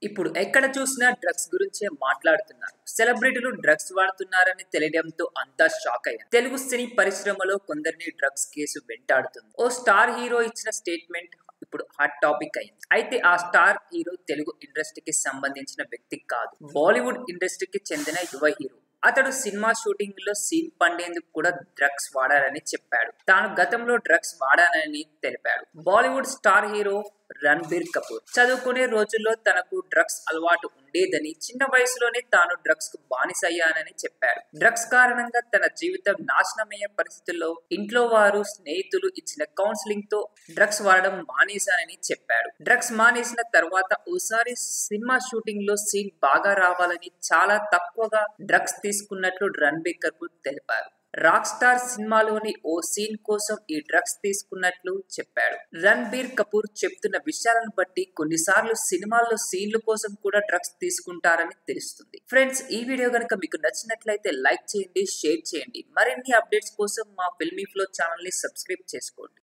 ఇప్పుడు ఎక్కడ చూసినా డ్రగ్స్ గురించే మాట్లాడుతున్నారు. సెలబ్రిటీలు డ్రగ్స్ వాడుతున్నారని తెలియడంతో అంతా షాక్ అయ్యారు. తెలుగు సినీ పరిశ్రమలో కొందరిని డ్రగ్స్ కేసు వెంటాడుతుంది. ఓ స్టార్ హీరో ఇచ్చిన స్టేట్మెంట్ ఇప్పుడు హాట్ టాపిక్ అయింది. అయితే ఆ స్టార్ హీరో తెలుగు ఇండస్ట్రీకి సంబంధించిన వ్యక్తి కాదు, బాలీవుడ్ ఇండస్ట్రీకి చెందిన యువ హీరో. అతడు సినిమా షూటింగ్ లో సీన్ పండేందుకు కూడా డ్రగ్స్ వాడారని చెప్పాడు. తాను గతంలో డ్రగ్స్ వాడానని తెలిపాడు. బాలీవుడ్ స్టార్ హీరో రణబీర్ కపూర్ చదువుకునే రోజుల్లో తనకు డ్రగ్స్ అలవాటు ఉండేదని, చిన్న వయసులోనే తాను డ్రగ్స్ కు బానిసయ్యానని చెప్పాడు. డ్రగ్స్ కారణంగా తన జీవితం నాశనమయ్యే పరిస్థితుల్లో ఇంట్లో వారు, స్నేహితులు ఇచ్చిన కౌన్సిలింగ్ తో డ్రగ్స్ వాడడం మానేశానని చెప్పాడు. డ్రగ్స్ మానేసిన తర్వాత ఓసారి సినిమా షూటింగ్ లో సీన్ బాగా రావాలని చాలా తక్కువగా డ్రగ్స్ తీసుకున్నట్లు రణబీర్ కపూర్ తెలిపారు. రాక్ స్టార్ సినిమాలోని ఓ సీన్ కోసం ఈ డ్రగ్స్ తీసుకున్నట్లు చెప్పాడు. రణబీర్ కపూర్ చెప్తున్న విషయాలను బట్టి కొన్నిసార్లు సినిమాల్లో సీన్ల కోసం కూడా డ్రగ్స్ తీసుకుంటారని తెలుస్తుంది. ఫ్రెండ్స్, ఈ వీడియో కనుక మీకు నచ్చినట్లయితే లైక్ చేయండి, షేర్ చేయండి. మరిన్ని అప్డేట్స్ కోసం మా ఫిల్మీ ఫ్లో ఛానల్ ని సబ్స్క్రైబ్ చేసుకోండి.